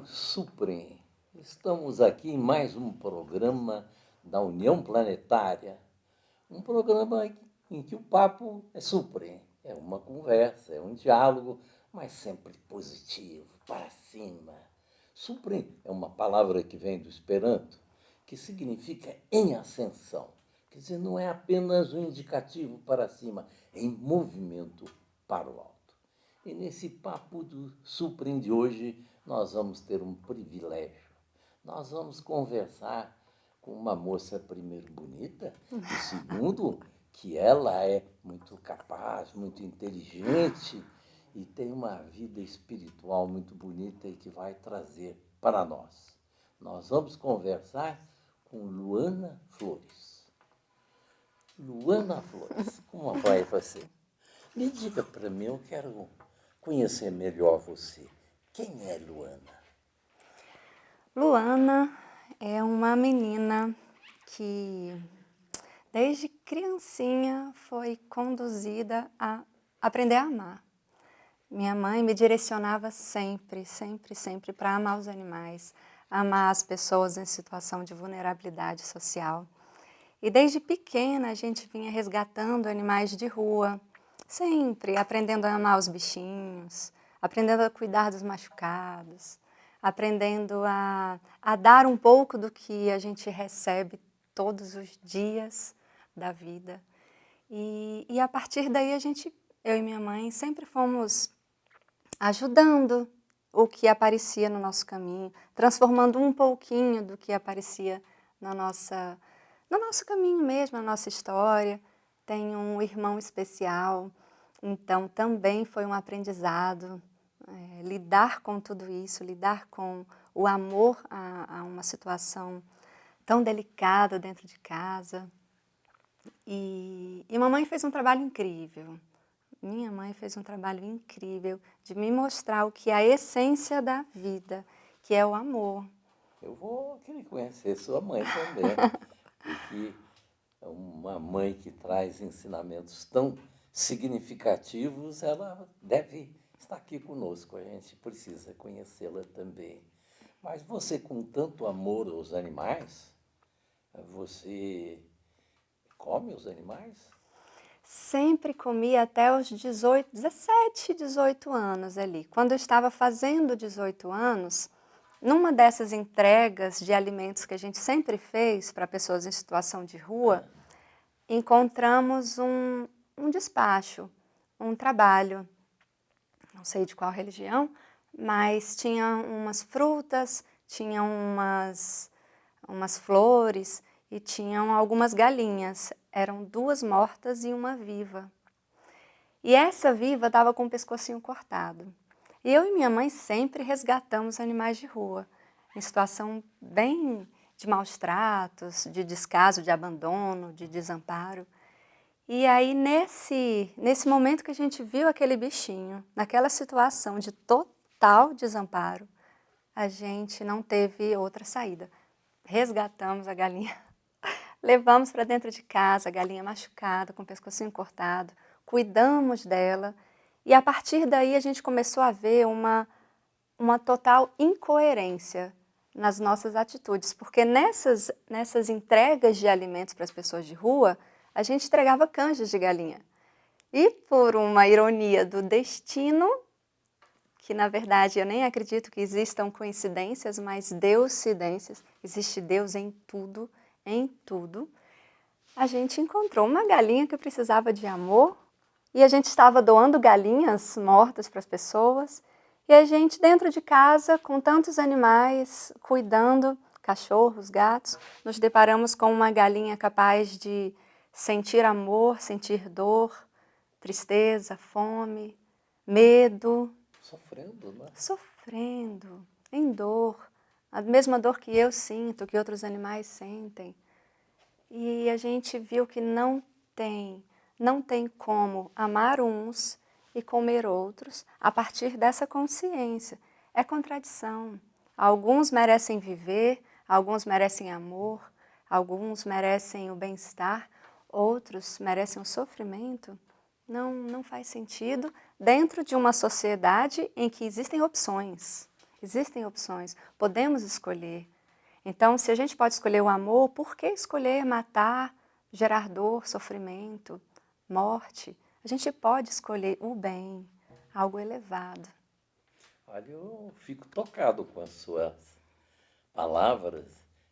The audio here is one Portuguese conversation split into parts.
Suprem. Estamos aqui em mais um programa da União Planetária, um programa em que o papo é suprem, é uma conversa, é um diálogo, mas sempre positivo, para cima. Suprem é uma palavra que vem do Esperanto, que significa em ascensão. Quer dizer, não é apenas um indicativo para cima, é em movimento para o alto. E nesse papo do Suprem de hoje, nós vamos ter um privilégio. Nós vamos conversar com uma moça, primeiro, bonita, e segundo, que ela é muito capaz, muito inteligente e tem uma vida espiritual muito bonita e que vai trazer para nós. Nós vamos conversar com Luana Flores. Luana Flores, como vai você? Me diga para mim, eu quero conhecer melhor você. Quem é Luana? Luana é uma menina que, desde criancinha, foi conduzida a aprender a amar. Minha mãe me direcionava sempre, sempre, sempre para amar os animais, amar as pessoas em situação de vulnerabilidade social. E desde pequena a gente vinha resgatando animais de rua, sempre aprendendo a amar os bichinhos, aprendendo a cuidar dos machucados, aprendendo a dar um pouco do que a gente recebe todos os dias da vida. E a partir daí eu e minha mãe sempre fomos ajudando o que aparecia no nosso caminho, transformando um pouquinho do que aparecia no nosso caminho mesmo, na nossa história. Tenho um irmão especial, então também foi um aprendizado lidar com tudo isso, lidar com o amor a uma situação tão delicada dentro de casa. E mamãe fez um trabalho incrível. Minha mãe fez um trabalho incrível de me mostrar o que é a essência da vida, que é o amor. Eu vou querer conhecer sua mãe também, porque é uma mãe que traz ensinamentos tão significativos, ela deve estar aqui conosco, a gente precisa conhecê-la também. Mas você, com tanto amor aos animais, você come os animais? Sempre comi até os 17, 18 anos ali. Quando eu estava fazendo 18 anos, numa dessas entregas de alimentos que a gente sempre fez para pessoas em situação de rua, encontramos um despacho, um trabalho, não sei de qual religião, mas tinha umas frutas, tinha umas flores e tinham algumas galinhas. Eram 2 mortas e uma viva. E essa viva estava com o pescocinho cortado. E eu e minha mãe sempre resgatamos animais de rua, em situação bem de maus tratos, de descaso, de abandono, de desamparo. E aí, nesse momento que a gente viu aquele bichinho, naquela situação de total desamparo, a gente não teve outra saída. Resgatamos a galinha, levamos para dentro de casa, a galinha machucada, com o pescocinho cortado, cuidamos dela. E a partir daí a gente começou a ver uma total incoerência nas nossas atitudes, porque nessas entregas de alimentos para as pessoas de rua, a gente entregava canjas de galinha. E por uma ironia do destino, que na verdade eu nem acredito que existam coincidências, mas Deuscidências, existe Deus em tudo, a gente encontrou uma galinha que precisava de amor e a gente estava doando galinhas mortas para as pessoas. E a gente, dentro de casa, com tantos animais, cuidando, cachorros, gatos, nos deparamos com uma galinha capaz de sentir amor, sentir dor, tristeza, fome, medo. Sofrendo, né? Sofrendo, em dor, a mesma dor que eu sinto, que outros animais sentem. E a gente viu que não tem como amar uns e comer outros a partir dessa consciência. É contradição. Alguns merecem viver, alguns merecem amor, alguns merecem o bem-estar, outros merecem o sofrimento. Não faz sentido dentro de uma sociedade em que existem opções. Existem opções, podemos escolher. Então, se a gente pode escolher o amor, por que escolher matar, gerar dor, sofrimento, morte? A gente pode escolher o bem, algo elevado. Olha, eu fico tocado com as suas palavras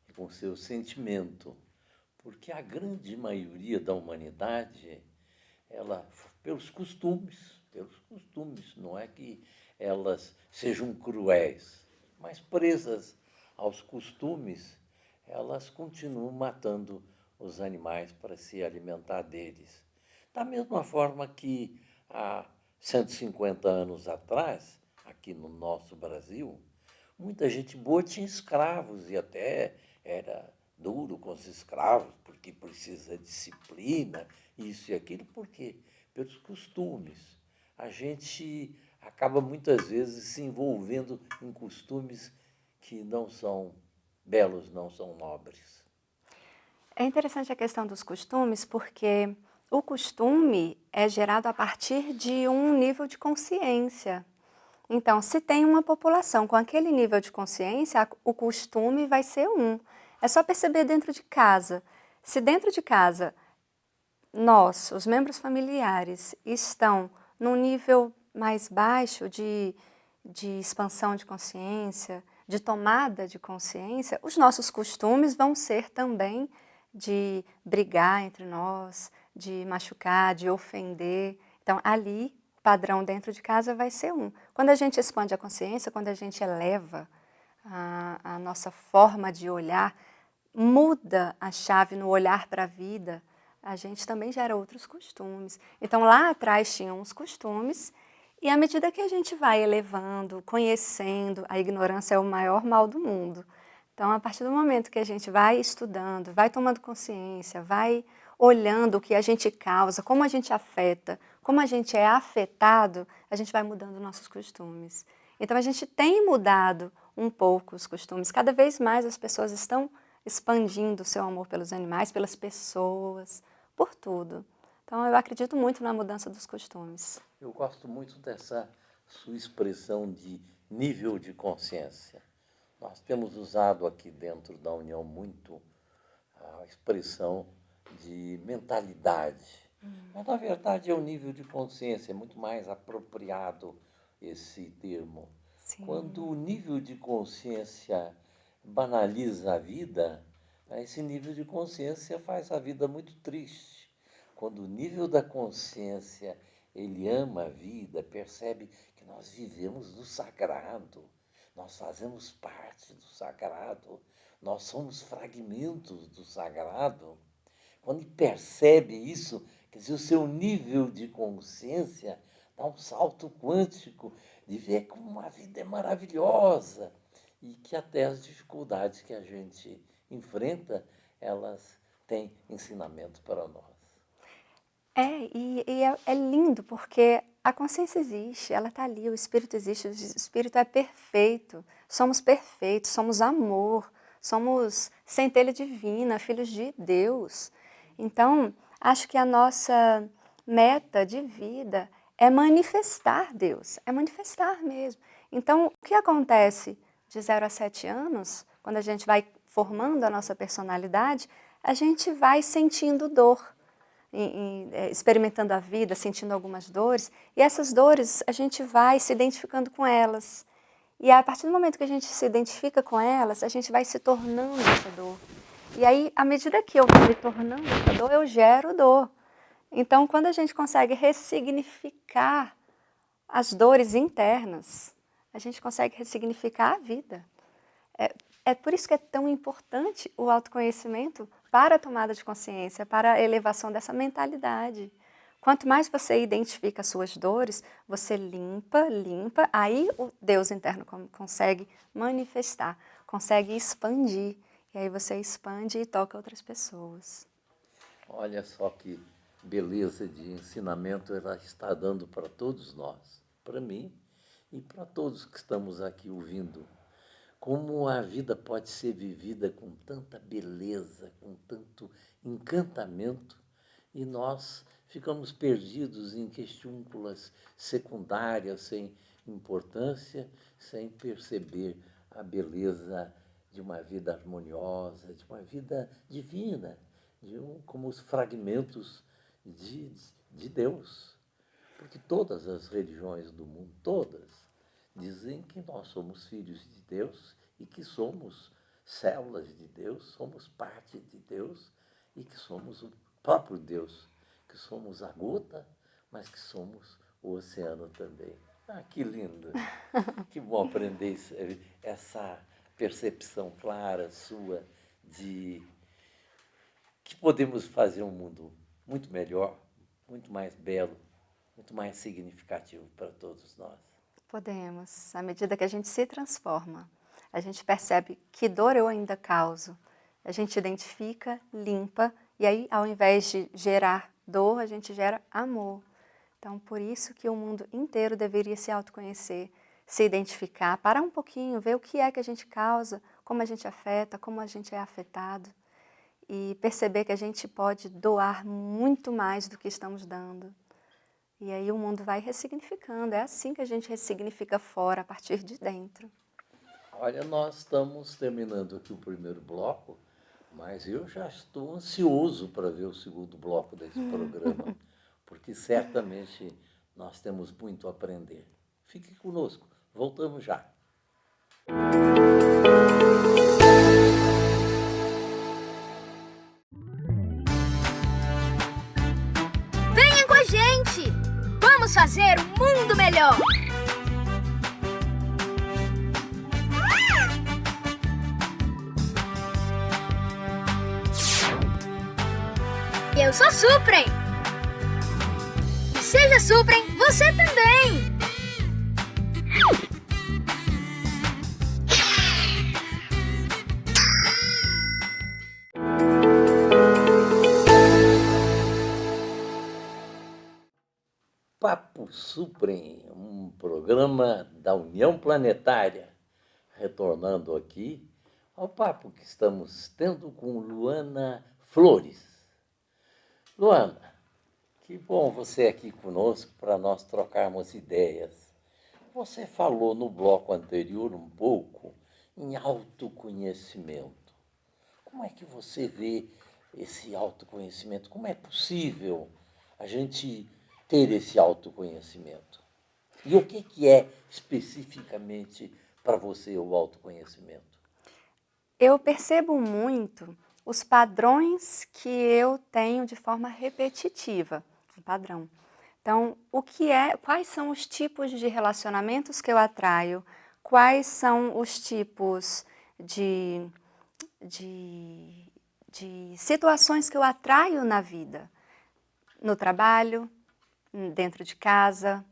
e com o seu sentimento, porque a grande maioria da humanidade, ela, pelos costumes, não é que elas sejam cruéis, mas presas aos costumes, elas continuam matando os animais para se alimentar deles. Da mesma forma que há 150 anos atrás, aqui no nosso Brasil, muita gente boa tinha escravos e até era duro com os escravos, porque precisa de disciplina, isso e aquilo, por quê? Pelos costumes. A gente acaba muitas vezes se envolvendo em costumes que não são belos, não são nobres. É interessante a questão dos costumes, porque o costume é gerado a partir de um nível de consciência. Então, se tem uma população com aquele nível de consciência, o costume vai ser um. É só perceber dentro de casa. Se dentro de casa nós, os membros familiares, estão num nível mais baixo de expansão de consciência, de tomada de consciência, os nossos costumes vão ser também de brigar entre nós, de machucar, de ofender. Então, ali, o padrão dentro de casa vai ser um. Quando a gente expande a consciência, quando a gente eleva a nossa forma de olhar, muda a chave no olhar para a vida, a gente também gera outros costumes. Então, lá atrás tinham os costumes, e à medida que a gente vai elevando, conhecendo, a ignorância é o maior mal do mundo. Então, a partir do momento que a gente vai estudando, vai tomando consciência, vai olhando o que a gente causa, como a gente afeta, como a gente é afetado, a gente vai mudando nossos costumes. Então, a gente tem mudado um pouco os costumes. Cada vez mais as pessoas estão expandindo o seu amor pelos animais, pelas pessoas, por tudo. Então, eu acredito muito na mudança dos costumes. Eu gosto muito dessa sua expressão de nível de consciência. Nós temos usado aqui dentro da União muito a expressão de mentalidade. Mas, na verdade, é o nível de consciência, é muito mais apropriado esse termo. Quando Sim. o nível de consciência banaliza a vida, esse nível de consciência faz a vida muito triste. Quando o nível da consciência ele ama a vida, percebe que nós vivemos do sagrado, nós fazemos parte do sagrado, nós somos fragmentos do sagrado. Quando ele percebe isso, quer dizer, o seu nível de consciência dá um salto quântico de ver como a vida é maravilhosa e que até as dificuldades que a gente enfrenta, elas têm ensinamento para nós. É lindo porque a consciência existe, ela está ali, o Espírito existe, o Espírito é perfeitos, somos amor, somos centelha divina, filhos de Deus. Então, acho que a nossa meta de vida é manifestar Deus, é manifestar mesmo. Então, o que acontece de 0 a 7 anos, quando a gente vai formando a nossa personalidade, a gente vai sentindo dor. Experimentando a vida, sentindo algumas dores, e essas dores a gente vai se identificando com elas. E a partir do momento que a gente se identifica com elas, a gente vai se tornando essa dor. E aí, à medida que eu vou me tornando essa dor, eu gero dor. Então, quando a gente consegue ressignificar as dores internas, a gente consegue ressignificar a vida. É por isso que é tão importante o autoconhecimento para a tomada de consciência, para a elevação dessa mentalidade. Quanto mais você identifica as suas dores, você limpa, aí o Deus interno consegue manifestar, consegue expandir. E aí você expande e toca outras pessoas. Olha só que beleza de ensinamento ela está dando para todos nós, para mim e para todos que estamos aqui ouvindo. Como a vida pode ser vivida com tanta beleza, com tanto encantamento, e nós ficamos perdidos em questúnculas secundárias, sem importância sem perceber a beleza de uma vida harmoniosa, de uma vida divina, como os fragmentos de Deus. Porque todas as religiões do mundo, todas, dizem que nós somos filhos de Deus e que somos células de Deus, somos parte de Deus e que somos o próprio Deus, que somos a gota, mas que somos o oceano também. Ah, que lindo! Que bom aprender essa percepção clara sua de que podemos fazer um mundo muito melhor, muito mais belo, muito mais significativo para todos nós. Podemos, à medida que a gente se transforma, a gente percebe que dor eu ainda causo, a gente identifica, limpa, e aí ao invés de gerar dor, a gente gera amor. Então, por isso que o mundo inteiro deveria se autoconhecer, se identificar, parar um pouquinho, ver o que é que a gente causa, como a gente afeta, como a gente é afetado, e perceber que a gente pode doar muito mais do que estamos dando. E aí o mundo vai ressignificando, é assim que a gente ressignifica fora, a partir de dentro. Olha, nós estamos terminando aqui o primeiro bloco, mas eu já estou ansioso para ver o segundo bloco desse programa, porque certamente nós temos muito a aprender. Fique conosco, voltamos já. Venha com a gente! Vamos fazer um mundo melhor! Eu sou Suprem! Seja Suprem, você também! Papo Suprem, um programa da União Planetária, retornando aqui ao papo que estamos tendo com Luana Flores. Luana, que bom você aqui conosco para nós trocarmos ideias. Você falou no bloco anterior um pouco em autoconhecimento. Como é que você vê esse autoconhecimento? Como é possível a gente ter esse autoconhecimento? E o que é especificamente para você o autoconhecimento? Eu percebo muito os padrões que eu tenho de forma repetitiva, um padrão. Então, quais são os tipos de relacionamentos que eu atraio? Quais são os tipos de situações que eu atraio na vida? No trabalho, dentro de casa?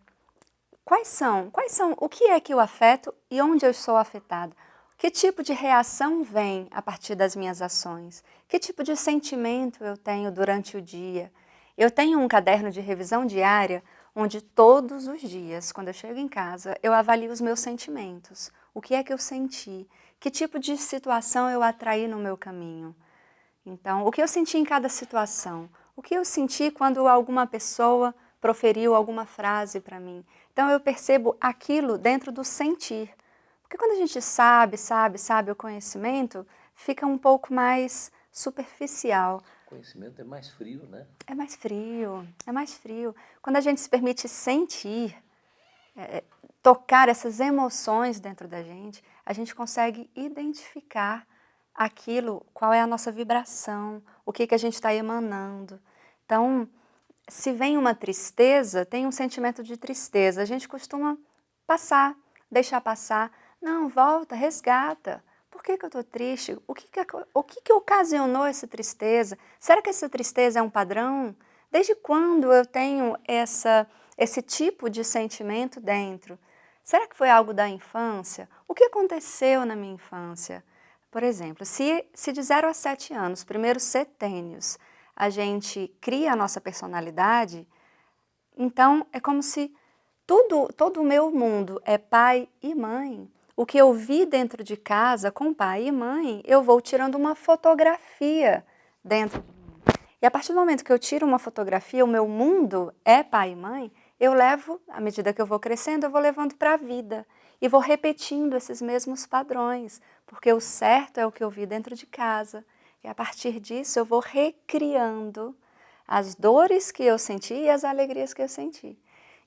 O que é que eu afeto e onde eu sou afetada? Que tipo de reação vem a partir das minhas ações? Que tipo de sentimento eu tenho durante o dia? Eu tenho um caderno de revisão diária, onde todos os dias, quando eu chego em casa, eu avalio os meus sentimentos. O que é que eu senti? Que tipo de situação eu atraí no meu caminho? Então, o que eu senti em cada situação? O que eu senti quando alguma pessoa proferiu alguma frase para mim? Então, eu percebo aquilo dentro do sentir. Porque quando a gente sabe o conhecimento, fica um pouco mais superficial. O conhecimento é mais frio, né? É mais frio, é mais frio. Quando a gente se permite sentir, tocar essas emoções dentro da gente, a gente consegue identificar aquilo, qual é a nossa vibração, o que a gente está emanando. Então, se vem uma tristeza, tem um sentimento de tristeza, a gente costuma deixar passar. Não, volta, resgata. Por que eu estou triste? O que ocasionou essa tristeza? Será que essa tristeza é um padrão? Desde quando eu tenho esse tipo de sentimento dentro? Será que foi algo da infância? O que aconteceu na minha infância? Por exemplo, se de 0 a 7 anos, primeiros setênios, a gente cria a nossa personalidade, então é como se todo o meu mundo é pai e mãe. O que eu vi dentro de casa com pai e mãe, eu vou tirando uma fotografia dentro de mim. E a partir do momento que eu tiro uma fotografia, o meu mundo é pai e mãe, eu levo, à medida que eu vou crescendo, eu vou levando para a vida. E vou repetindo esses mesmos padrões, porque o certo é o que eu vi dentro de casa. E a partir disso eu vou recriando as dores que eu senti e as alegrias que eu senti.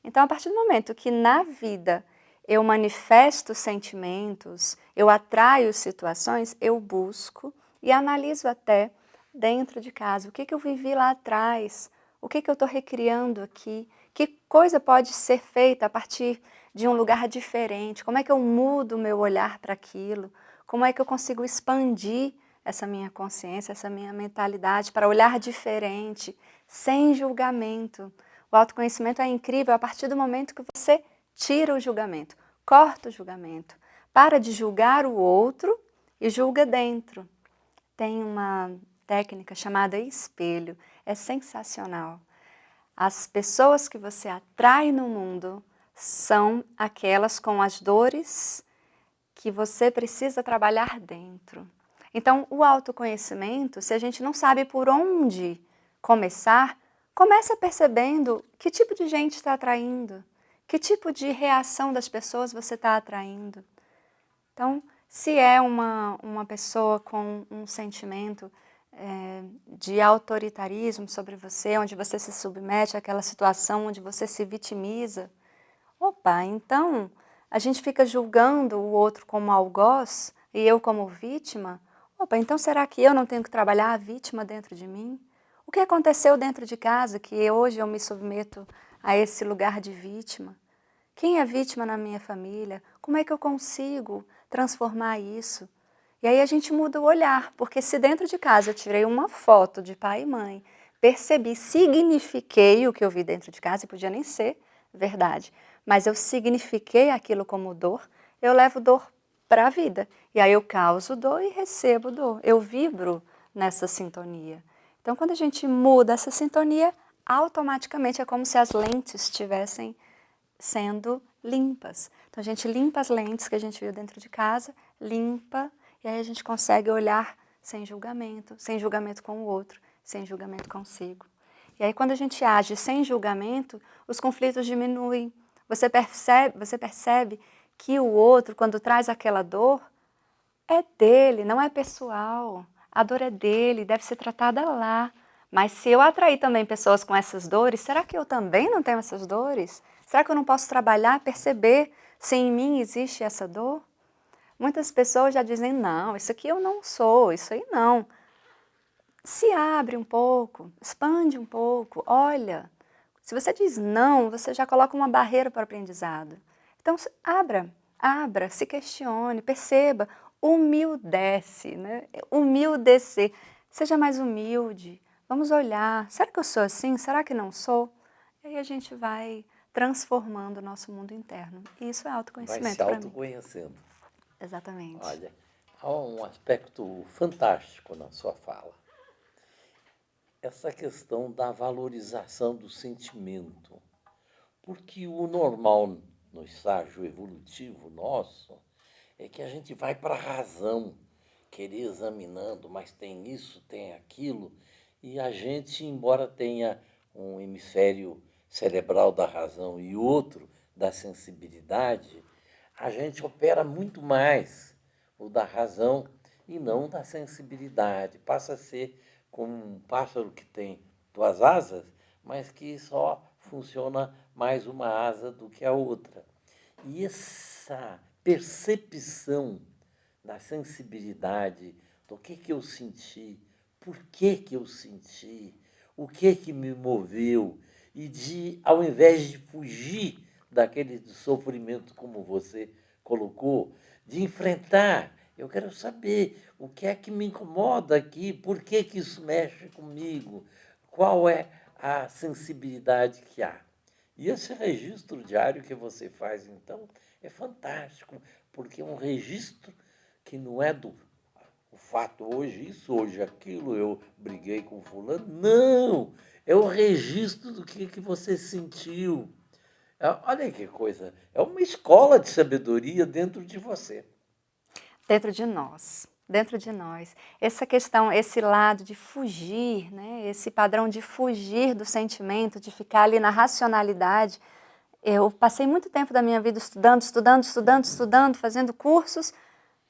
Então, a partir do momento que na vida eu manifesto sentimentos, eu atraio situações, eu busco e analiso até dentro de casa o que eu vivi lá atrás, o que eu estou recriando aqui, que coisa pode ser feita a partir de um lugar diferente, como é que eu mudo o meu olhar para aquilo, como é que eu consigo expandir essa minha consciência, essa minha mentalidade para olhar diferente, sem julgamento. O autoconhecimento é incrível a partir do momento que você tira o julgamento, corta o julgamento, para de julgar o outro e julga dentro. Tem uma técnica chamada espelho, é sensacional. As pessoas que você atrai no mundo são aquelas com as dores que você precisa trabalhar dentro. Então, o autoconhecimento, se a gente não sabe por onde começar, começa percebendo que tipo de gente está atraindo, que tipo de reação das pessoas você está atraindo. Então, se é uma pessoa com um sentimento de autoritarismo sobre você, onde você se submete àquela situação, onde você se vitimiza, opa, então a gente fica julgando o outro como algoz e eu como vítima, opa, então será que eu não tenho que trabalhar a vítima dentro de mim? O que aconteceu dentro de casa que hoje eu me submeto a esse lugar de vítima? Quem é vítima na minha família? Como é que eu consigo transformar isso? E aí a gente muda o olhar, porque se dentro de casa eu tirei uma foto de pai e mãe, percebi, signifiquei o que eu vi dentro de casa, e podia nem ser verdade, mas eu signifiquei aquilo como dor, eu levo dor para a vida. E aí eu causo dor e recebo dor, eu vibro nessa sintonia. Então quando a gente muda essa sintonia, automaticamente é como se as lentes estivessem sendo limpas. Então a gente limpa as lentes que a gente viu dentro de casa, limpa, e aí a gente consegue olhar sem julgamento com o outro, sem julgamento consigo. E aí quando a gente age sem julgamento, os conflitos diminuem. Você percebe que o outro, quando traz aquela dor, é dele, não é pessoal. A dor é dele, deve ser tratada lá. Mas se eu atrair também pessoas com essas dores, será que eu também não tenho essas dores? Será que eu não posso trabalhar, perceber se em mim existe essa dor? Muitas pessoas já dizem, não, isso aqui eu não sou, isso aí não. Se abre um pouco, expande um pouco, olha. Se você diz não, você já coloca uma barreira para o aprendizado. Então, abra, se questione, perceba, humildece, né? Humildecer. Seja mais humilde, vamos olhar, será que eu sou assim? Será que não sou? E aí a gente vai transformando o nosso mundo interno. E isso é Vai autoconhecimento se para mim. autoconhecendo. Exatamente. Olha, há um aspecto fantástico na sua fala. Essa questão da valorização do sentimento. Porque o normal no estágio evolutivo nosso é que a gente vai para a razão, querer examinando, mas tem isso, tem aquilo, e a gente, embora tenha um hemisfério cerebral da razão e outro da sensibilidade, a gente opera muito mais o da razão e não da sensibilidade. Passa a ser como um pássaro que tem duas asas, mas que só funciona mais uma asa do que a outra. E essa percepção da sensibilidade, do que eu senti, por que eu senti, o que me moveu, e de, ao invés de fugir daquele sofrimento, como você colocou, de enfrentar. Eu quero saber o que é que me incomoda aqui, por que isso mexe comigo, qual é a sensibilidade que há. E esse registro diário que você faz, então, é fantástico, porque é um registro que não é do o fato hoje isso, hoje aquilo, eu briguei com fulano. Não! É o registro do que você sentiu. Olha que coisa, é uma escola de sabedoria dentro de você. Dentro de nós, dentro de nós. Essa questão, esse lado de fugir, né? Esse padrão de fugir do sentimento, de ficar ali na racionalidade, Eu passei muito tempo da minha vida estudando, fazendo cursos.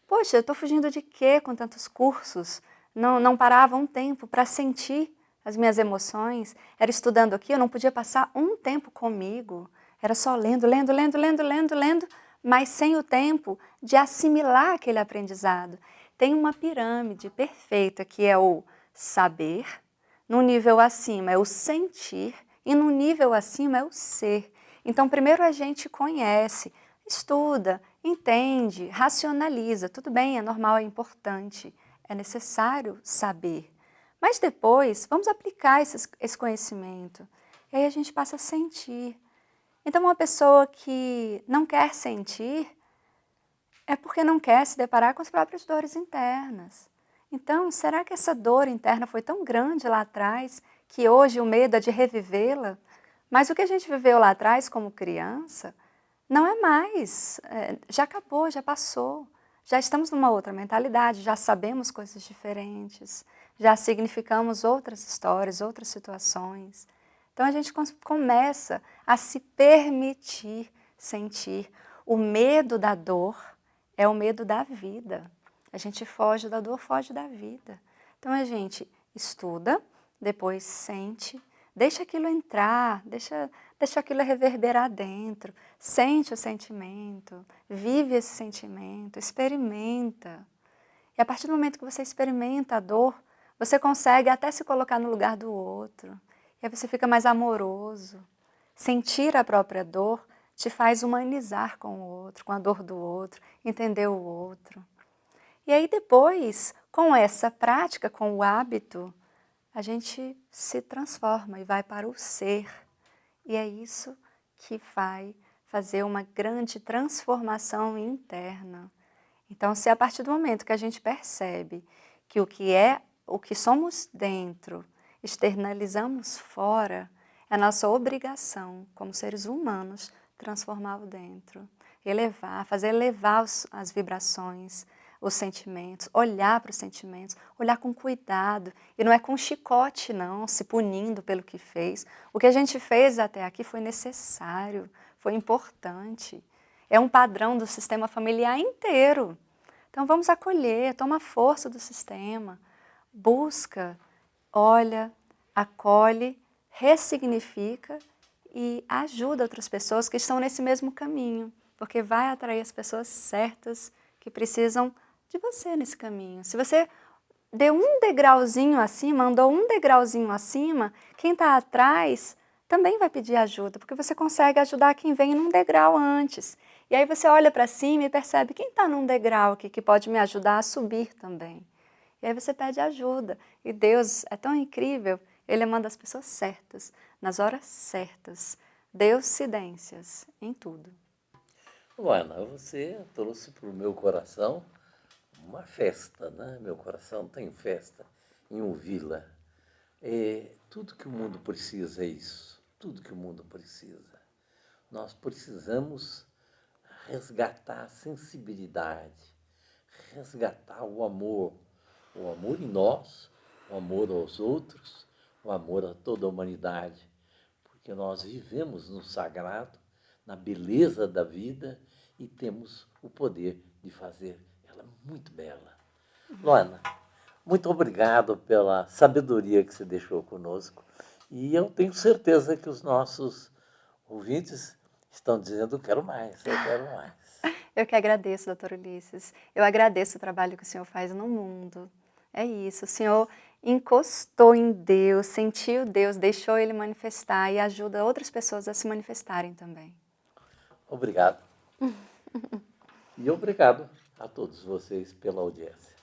Poxa, eu estou fugindo de quê com tantos cursos? Não parava um tempo para sentir as minhas emoções. Era estudando aqui, eu não podia passar um tempo comigo. Era só lendo, mas sem o tempo de assimilar aquele aprendizado. Tem uma pirâmide perfeita que é o saber, no nível acima é o sentir e no nível acima é o ser. Então, primeiro a gente conhece, estuda, entende, racionaliza. Tudo bem, é normal, é importante, é necessário saber. Mas depois, vamos aplicar esse conhecimento. E aí a gente passa a sentir. Então, uma pessoa que não quer sentir é porque não quer se deparar com as próprias dores internas. Então, será que essa dor interna foi tão grande lá atrás que hoje o medo é de revivê-la? Mas o que a gente viveu lá atrás como criança não é mais, já acabou, já passou. Já estamos numa outra mentalidade, já sabemos coisas diferentes, já significamos outras histórias, outras situações. Então a gente começa a se permitir sentir. O medo da dor é o medo da vida. A gente foge da dor, foge da vida. Então a gente estuda, depois sente, deixa aquilo entrar, deixa aquilo reverberar dentro, sente o sentimento, vive esse sentimento, experimenta. E a partir do momento que você experimenta a dor, você consegue até se colocar no lugar do outro. E aí você fica mais amoroso. Sentir a própria dor te faz humanizar com o outro, com a dor do outro, entender o outro. E aí depois, com essa prática, com o hábito, a gente se transforma e vai para o ser. E é isso que vai fazer uma grande transformação interna. Então, se a partir do momento que a gente percebe que o que somos dentro, externalizamos fora, é nossa obrigação, como seres humanos, transformar o dentro, fazer elevar as vibrações, os sentimentos, olhar para os sentimentos, olhar com cuidado. E não é com chicote, não, se punindo pelo que fez. O que a gente fez até aqui foi necessário, foi importante. É um padrão do sistema familiar inteiro. Então vamos acolher, toma força do sistema, busca, olha, acolhe, ressignifica e ajuda outras pessoas que estão nesse mesmo caminho, porque vai atrair as pessoas certas que precisam de você nesse caminho. Se você deu um degrauzinho acima, andou um degrauzinho acima, quem está atrás também vai pedir ajuda, porque você consegue ajudar quem vem num degrau antes. E aí você olha para cima e percebe quem está num degrau aqui que pode me ajudar a subir também. E aí você pede ajuda. E Deus é tão incrível, Ele manda as pessoas certas, nas horas certas. Deuscidências em tudo. Luana, você trouxe para o meu coração uma festa, né? Meu coração tem festa em ouvi-la. Tudo que o mundo precisa é isso, tudo que o mundo precisa. Nós precisamos resgatar a sensibilidade, resgatar o amor em nós, o amor aos outros, o amor a toda a humanidade, porque nós vivemos no sagrado, na beleza da vida e temos o poder de fazer ela muito bela. Luana, muito obrigado pela sabedoria que você deixou conosco e eu tenho certeza que os nossos ouvintes estão dizendo, eu quero mais. Eu que agradeço, doutor Ulisses. Eu agradeço o trabalho que o senhor faz no mundo. É isso, o senhor encostou em Deus, sentiu Deus, deixou Ele manifestar e ajuda outras pessoas a se manifestarem também. Obrigado. E obrigado a todos vocês pela audiência.